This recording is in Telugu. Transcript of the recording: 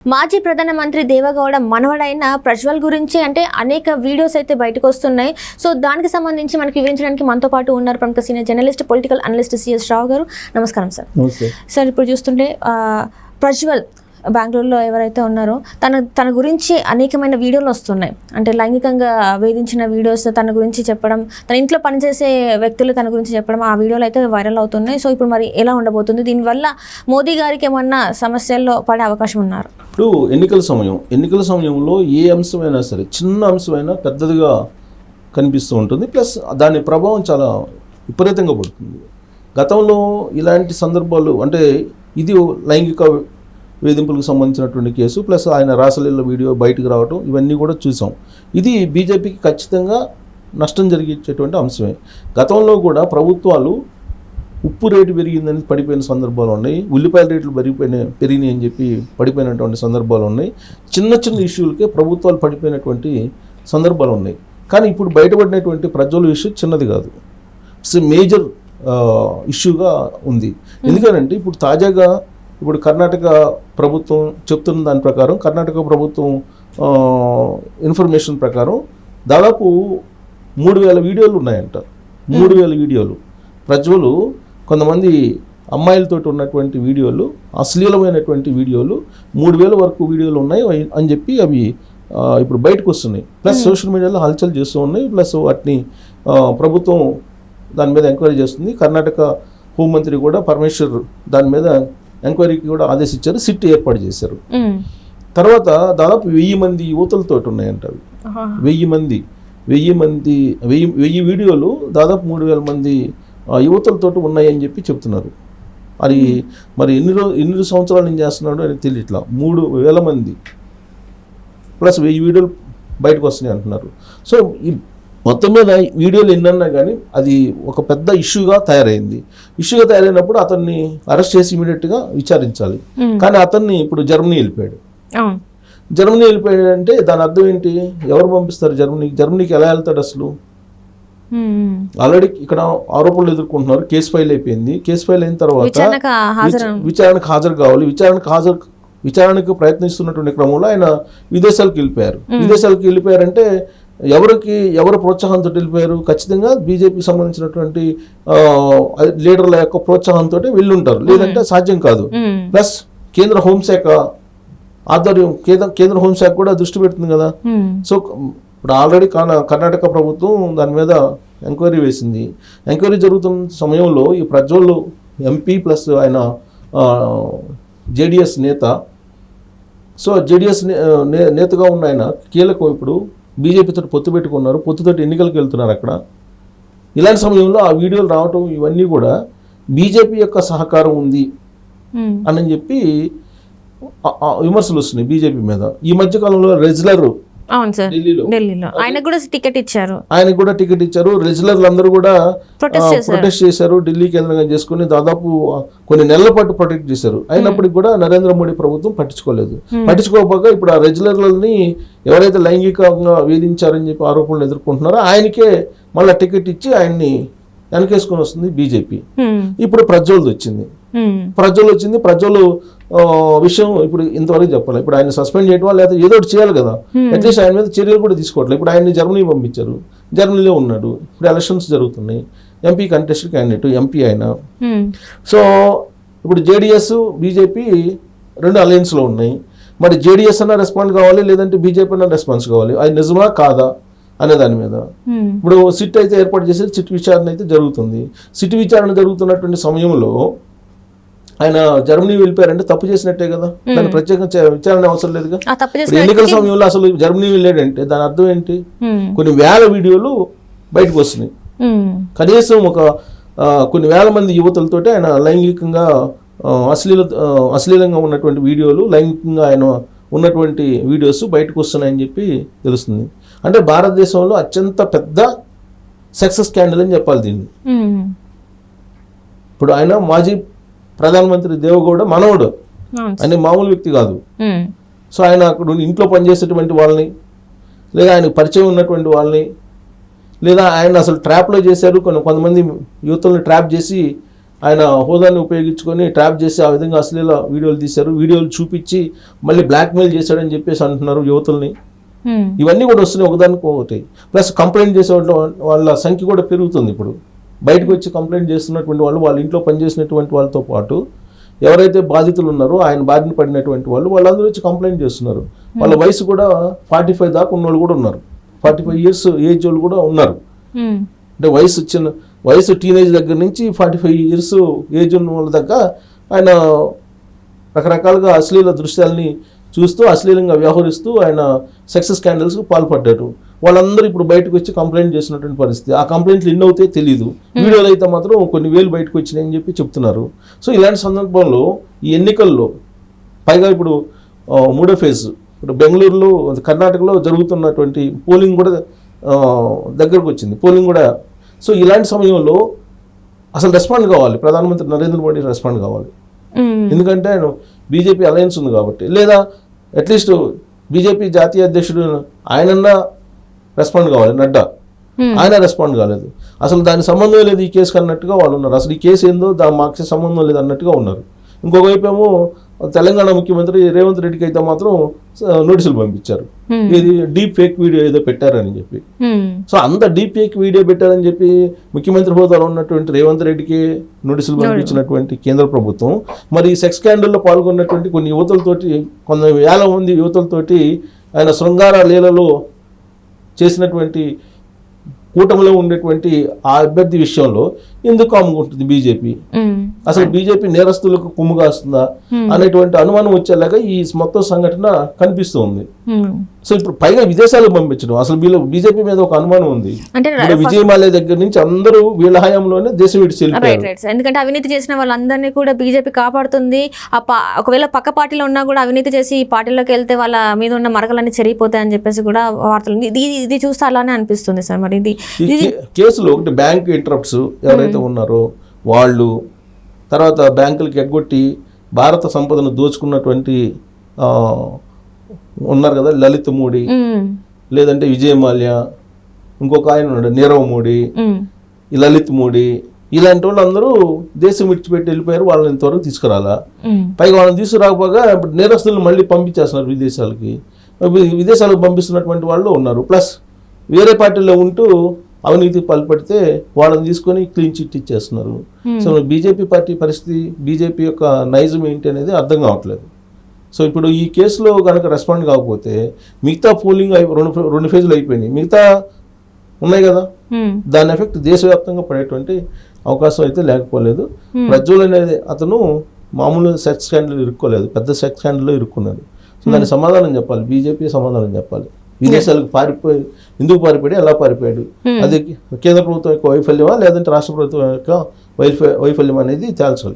మాజీ ప్రధానమంత్రి దేవగౌడ మనవడైన ప్రజ్వల్ గురించి అంటే అనేక వీడియోస్ అయితే బయటకు వస్తున్నాయి. సో దానికి సంబంధించి మనకి వివరించడానికి మనతో పాటు ఉన్నారు ప్రముఖ senior journalist, political analyst CS Rao గారు. నమస్కారం సార్. సార్, ఇప్పుడు చూస్తుంటే ప్రజ్వల్ బెంగళూరులో ఎవరైతే ఉన్నారో తన గురించి అనేకమైన వీడియోలు వస్తున్నాయి. అంటే లైంగికంగా వేధించిన వీడియోస్ తన గురించి చెప్పడం, తన ఇంట్లో పనిచేసే వ్యక్తులు తన గురించి చెప్పడం, ఆ వీడియోలు అయితే వైరల్ అవుతున్నాయి. సో ఇప్పుడు మరి ఎలా ఉండబోతుంది? దీనివల్ల మోదీ గారికి ఏమన్నా సమస్యల్లో పడే అవకాశం ఉన్నారు? ఇప్పుడు ఎన్నికల సమయంలో ఏ అంశమైనా సరే, చిన్న అంశమైనా పెద్దదిగా కనిపిస్తూ ఉంటుంది. ప్లస్ దాని ప్రభావం చాలా విపరీతంగా పడుతుంది. గతంలో ఇలాంటి సందర్భాలు, అంటే ఇది లైంగిక వేధింపులకు సంబంధించినటువంటి కేసు, ప్లస్ ఆయన రాసలీల వీడియో బయటకు రావడం, ఇవన్నీ కూడా చూసాం. ఇది బీజేపీకి ఖచ్చితంగా నష్టం జరిగించేటువంటి అంశమే. గతంలో కూడా ప్రభుత్వాలు ఉప్పు రేటు పెరిగిందని పడిపోయిన సందర్భాలు ఉన్నాయి, ఉల్లిపాయల రేట్లు పెరిగినాయి అని చెప్పి పడిపోయినటువంటి సందర్భాలు ఉన్నాయి. చిన్న చిన్న ఇష్యూలకే ప్రభుత్వాలు పడిపోయినటువంటి సందర్భాలు ఉన్నాయి. కానీ ఇప్పుడు బయటపడినటువంటి ప్రజ్వల్ ఇష్యూ చిన్నది కాదు, ఇట్స్ మేజర్ ఇష్యూగా ఉంది. ఎందుకంటే ఇప్పుడు తాజాగా కర్ణాటక ప్రభుత్వం చెప్తున్న దాని ప్రకారం, కర్ణాటక ప్రభుత్వం ఇన్ఫర్మేషన్ ప్రకారం దాదాపు 3000 వీడియోలు ఉన్నాయంట. 3000 వీడియోలు ప్రజ్వలు కొంతమంది అమ్మాయిలతో ఉన్నటువంటి వీడియోలు, అశ్లీలమైనటువంటి వీడియోలు 3000 వరకు వీడియోలు ఉన్నాయి అని చెప్పి అవి ఇప్పుడు బయటకు వస్తున్నాయి. ప్లస్ సోషల్ మీడియాలో హల్చల్ చేస్తూ ఉన్నాయి. ప్లస్ వాటిని ప్రభుత్వం దాని మీద ఎంక్వైరీ చేస్తుంది. కర్ణాటక హోంమంత్రి కూడా పరమేశ్వర్ దాని మీద ఎంక్వైరీకి కూడా ఆదేశించారు, సిట్ ఏర్పాటు చేశారు. తర్వాత దాదాపు 1000 మంది యువతలతో ఉన్నాయంట. అవి 1000 వీడియోలు దాదాపు 3000 మంది యువతలతో ఉన్నాయని చెప్పి చెప్తున్నారు. మరి ఎన్ని సంవత్సరాల నుంచి చేస్తున్నాడు అని తెలియట్లా. 3000 మంది ప్లస్ 1000 వీడియోలు బయటకు వస్తున్నాయి అంటున్నారు. సో ఈ మొత్తం మీద వీడియోలు ఎన్నన్నా కానీ అది ఒక పెద్ద ఇష్యూగా తయారైంది. ఇష్యూగా తయారైనప్పుడు అతన్ని అరెస్ట్ చేసి ఇమీడియట్గా విచారించాలి. కానీ అతన్ని ఇప్పుడు జర్మనీ వెళ్ళిపోయాడు. జర్మనీ వెళ్ళిపోయాడంటే దాని అర్థం ఏంటి? ఎవరు పంపిస్తారు జర్మనీకి ఎలా వెళ్తాడు అసలు? ఆల్రెడీ ఇక్కడ ఆరోపణలు ఎదుర్కొంటున్నారు. కేసు ఫైల్ అయిపోయింది. కేసు ఫైల్ అయిన తర్వాత విచారణకు హాజరు కావాలి. విచారణకు ప్రయత్నిస్తున్నటువంటి క్రమంలో ఆయన విదేశాలకు వెళ్ళిపోయారంటే ఎవరు ప్రోత్సాహంతో వెళ్ళిపోయారు? ఖచ్చితంగా బీజేపీకి సంబంధించినటువంటి లీడర్ల యొక్క ప్రోత్సాహంతో వెళ్ళుంటారు, లేదంటే సాధ్యం కాదు. ప్లస్ కేంద్ర హోంశాఖ ఆధ్వర్యం, కేంద్ర హోంశాఖ కూడా దృష్టి పెడుతుంది కదా. సో ఇప్పుడు ఆల్రెడీ కర్ణాటక ప్రభుత్వం దాని మీద ఎంక్వైరీ వేసింది. ఎంక్వైరీ జరుగుతున్న సమయంలో ఈ ప్రజ్వల్ ఎంపీ ప్లస్ ఆయన జేడిఎస్ నేత, సో జేడిఎస్ నేతగా ఉన్న ఆయన కీలకం. ఇప్పుడు బీజేపీతో పొత్తు పెట్టుకున్నారు, పొత్తుతోటి ఎన్నికలకు వెళ్తున్నారు అక్కడ. ఇలాంటి సమయంలో ఆ వీడియోలు రావటం ఇవన్నీ కూడా బీజేపీ యొక్క సహకారం ఉంది అని చెప్పి విమర్శలు వస్తున్నాయి బీజేపీ మీద. ఈ మధ్య కాలంలో రెజ్లర్ ఢిల్లీలో ఆయనకు కూడా టికెట్ ఇచ్చారు. రెజ్లర్లు అందరూ కూడా ప్రొటెస్ట్ చేశారు. ఢిల్లీ కేంద్రంగా చేసుకుని దాదాపు కొన్ని నెలల పాటు ప్రొటెక్ట్ చేశారు. అయినప్పటికీ కూడా నరేంద్ర మోడీ ప్రభుత్వం పట్టించుకోకపోగా ఇప్పుడు ఆ రెజ్లర్లని ఎవరైతే లైంగికంగా వేధించారని చెప్పి ఆరోపణలు ఎదుర్కొంటున్నారో ఆయనకే మళ్ళీ టికెట్ ఇచ్చి ఆయన్ని వెనకేసుకొని వస్తుంది బీజేపీ. ఇప్పుడు ప్రజ్వల్ వచ్చింది. ప్రజ్వల్ విషయం ఇప్పుడు ఇంతవరకు చెప్పాలి. ఇప్పుడు ఆయన సస్పెండ్ చేయడం లేదా ఏదో ఒకటి చేయాలి కదా. అట్లీస్ట్ ఆయన మీద చర్యలు కూడా తీసుకోవట్లేదు. ఇప్పుడు ఆయన్ని జర్మనీ పంపించారు, జర్మనీలో ఉన్నాడు. ఇప్పుడు ఎలక్షన్స్ జరుగుతున్నాయి. ఎంపీ కంటెస్టెడ్ క్యాండిడేట్, ఎంపీ ఆయన. సో ఇప్పుడు జేడిఎస్ బీజేపీ రెండు అలయన్స్లో ఉన్నాయి. మరి జేడిఎస్ అన్న రెస్పాండ్ కావాలి, లేదంటే బీజేపీ అన్న రెస్పాన్స్ కావాలి. అది నిజమా కాదా అనే దాని మీద ఇప్పుడు సిట్ అయితే ఏర్పాటు చేసి సిట్ విచారణ అయితే జరుగుతుంది. సిట్ విచారణ జరుగుతున్నటువంటి సమయంలో ఆయన జర్మనీ వెళ్ళిపోయారంటే తప్పు చేసినట్టే కదా. దాని ప్రత్యేకంగా విచారణ అవసరం లేదుగా. ఎన్నికల సమయంలో అసలు జర్మనీ వెళ్ళాడంటే దాని అర్థం ఏంటి? కొన్ని వేల వీడియోలు బయటకు వస్తున్నాయి. కనీసం కొన్ని వేల మంది యువతులతోటి ఆయన లైంగికంగా అశ్లీలంగా ఉన్నటువంటి వీడియోలు, లైంగికంగా ఆయన ఉన్నటువంటి వీడియోస్ బయటకు వస్తున్నాయని చెప్పి తెలుస్తుంది. అంటే భారతదేశంలో అత్యంత పెద్ద సక్సెస్ స్కాండల్ అని చెప్పాలి దీన్ని. ఇప్పుడు ఆయన మాజీ ప్రధానమంత్రి దేవగౌడ మనవడు, ఆయన మామూలు వ్యక్తి కాదు. సో ఆయన అక్కడ ఇంట్లో పనిచేసేటువంటి వాళ్ళని, లేదా ఆయనకు పరిచయం ఉన్నటువంటి వాళ్ళని, లేదా ఆయన అసలు ట్రాప్లో చేశారు. కొంతమంది యువతల్ని ట్రాప్ చేసి ఆయన హోదాన్ని ఉపయోగించుకొని ట్రాప్ చేసి ఆ విధంగా అశ్లీల వీడియోలు తీశారు, వీడియోలు చూపించి మళ్ళీ బ్లాక్మెయిల్ చేశాడని చెప్పేసి అంటున్నారు యువతుల్ని. ఇవన్నీ కూడా వస్తున్నాయి ఒకదానికి ఒకటి. ప్లస్ కంప్లైంట్ చేసే వాళ్ళ సంఖ్య కూడా పెరుగుతుంది. ఇప్పుడు బయటకు వచ్చి కంప్లైంట్ చేస్తున్నటువంటి వాళ్ళు, వాళ్ళ ఇంట్లో పనిచేసినటువంటి వాళ్ళతో పాటు ఎవరైతే బాధితులు ఉన్నారో ఆయన బారిన పడినటువంటి వాళ్ళందరూ వచ్చి కంప్లైంట్ చేస్తున్నారు. వాళ్ళ వయసు కూడా 45 దాకా ఉన్న వాళ్ళు కూడా ఉన్నారు, 45 years ఏజ్ వాళ్ళు కూడా ఉన్నారు. అంటే వయసు టీనేజ్ దగ్గర నుంచి 45 years ఏజ్ ఉన్న వాళ్ళ దగ్గర ఆయన రకరకాలుగా అశ్లీల దృశ్యాలని చూస్తూ అశ్లీలంగా వ్యవహరిస్తూ ఆయన సెక్స్ స్కాండల్స్కి పాల్పడ్డారు. వాళ్ళందరూ ఇప్పుడు బయటకు వచ్చి కంప్లైంట్ చేసినటువంటి పరిస్థితి. ఆ కంప్లైంట్లు ఎన్ని అవుతాయో తెలియదు, వీడియోలు అయితే మాత్రం కొన్ని వేలు బయటకు వచ్చినాయని చెప్పి చెప్తున్నారు. సో ఇలాంటి సందర్భంలో ఈ ఎన్నికల్లో పైగా ఇప్పుడు 3వ ఫేజ్ ఇప్పుడు బెంగళూరులో కర్ణాటకలో జరుగుతున్నటువంటి పోలింగ్ కూడా దగ్గరకు వచ్చింది, పోలింగ్ కూడా. సో ఇలాంటి సమయంలో అసలు రెస్పాండ్ కావాలి, ప్రధానమంత్రి నరేంద్ర మోడీ రెస్పాండ్ కావాలి. ఎందుకంటే ఆయన బీజేపీ అలయన్స్ ఉంది కాబట్టి, లేదా అట్లీస్ట్ బీజేపీ జాతీయ అధ్యక్షుడు ఆయనన్నా రెస్పాండ్ కావాలి. నడ్డా ఆయన రెస్పాండ్ కాలేదు. అసలు దానికి సంబంధం లేదు ఈ కేసుకి అన్నట్టుగా వాళ్ళు ఉన్నారు. అసలు ఈ కేసు ఏందో మాకు సంబంధం లేదు అన్నట్టుగా ఉన్నారు. ఇంకొక వైపు ఏమో తెలంగాణ ముఖ్యమంత్రి రేవంత్ రెడ్డికి అయితే మాత్రం నోటీసులు పంపించారు, ఇది డీప్ ఫేక్ వీడియో ఏదో పెట్టారని చెప్పి. సో అంత డీప్ ఫేక్ వీడియో పెట్టారని చెప్పి ముఖ్యమంత్రి హోదాలో ఉన్నటువంటి రేవంత్ రెడ్డికి నోటీసులు పంపించినటువంటి కేంద్ర ప్రభుత్వం మరి సెక్స్ స్కాండల్లో పాల్గొన్నటువంటి కొన్ని యువతులతోటి, కొన్ని వేల మంది యువతులతోటి ఆయన శృంగార లీలలో చేసినటువంటి కూటమిలో ఉండేటువంటి ఆ అభ్యర్థి విషయంలో ఎందుకు అమ్ముకుంటుంది బీజేపీ? అసలు బీజేపీ నేరస్తులకు కుమ్ము కాస్తుందా అనేటువంటి అనుమానం వచ్చేలాగా ఈ మొత్తం సంఘటన కనిపిస్తూ ఉంది. సో ఇప్పుడు పైగా విదేశాలకు పంపించడం, అసలు బీజేపీ మీద ఒక అనుమానం ఉంది. విజయ్ మాల్యా దగ్గర నుంచి అందరూ వీళ్ళ హయాంలోనే దేశం విడిచి వెళ్ళిపోయారు. ఎందుకంటే అవినీతి చేసిన వాళ్ళందరినీ కూడా బీజేపీ కాపాడుతుంది. ఒకవేళ పక్క పార్టీలో ఉన్నా కూడా అవినీతి చేసి ఈ పార్టీలోకి వెళ్తే వాళ్ళ మీద ఉన్న మరకలన్నీ చెరిగిపోతాయని చెప్పేసి కూడా వార్తలు. ఇది చూస్తే అలానే అనిపిస్తుంది సార్. మరి ఇది కేసులో ఒకటి బ్యాంక్ ఇంటరప్ట్స్ ఎవరైతే ఉన్నారో వాళ్ళు, తర్వాత బ్యాంకులకి ఎగ్గొట్టి భారత సంపదను దోచుకున్నటువంటి ఉన్నారు కదా, లలిత్ మోడీ, లేదంటే విజయ్ మాల్యా, ఇంకొక ఆయన ఉన్నాడు నీరవ్ మోడీ, ఈ లలిత్ మోడీ, ఇలాంటి వాళ్ళు అందరూ దేశం విడిచిపెట్టి వెళ్ళిపోయారు. వాళ్ళని ఇంతవరకు తీసుకురాలా. పైగా వాళ్ళని తీసుకురాకపోగా ఇప్పుడు నేరస్తులను మళ్ళీ పంపించేస్తున్నారు విదేశాలకి. విదేశాలకు పంపిస్తున్నటువంటి వాళ్ళు ఉన్నారు. ప్లస్ వేరే పార్టీలో ఉంటూ అవినీతి పాల్పడితే వాళ్ళని తీసుకొని క్లీన్ చిట్ ఇచ్చేస్తున్నారు. సో బీజేపీ పార్టీ పరిస్థితి, బీజేపీ యొక్క నైజం ఏంటి అనేది అర్థం కావట్లేదు. సో ఇప్పుడు ఈ కేసులో కనుక రెస్పాండ్ కాకపోతే మిగతా పోలింగ్ 2 ఫేజులు అయిపోయినాయి, మిగతా ఉన్నాయి కదా, దాని ఎఫెక్ట్ దేశవ్యాప్తంగా పడేటువంటి అవకాశం అయితే లేకపోలేదు. ప్రజ్వల్ అనేది అతను మామూలు సెక్స్ స్కాండల్ ఇరుక్కోలేదు, పెద్ద సెక్స్ స్కాండల్లో ఇరుక్కున్నాడు. సో దానికి సమాధానం చెప్పాలి, బీజేపీ సమాధానం చెప్పాలి. విదేశాలకు ఎందుకు పారిపోయాడు, ఎలా పారిపోయాడు, అది కేంద్ర ప్రభుత్వం యొక్క వైఫల్యమా లేదంటే రాష్ట్ర ప్రభుత్వం యొక్క వైఫల్యం అనేది తేల్చాలి.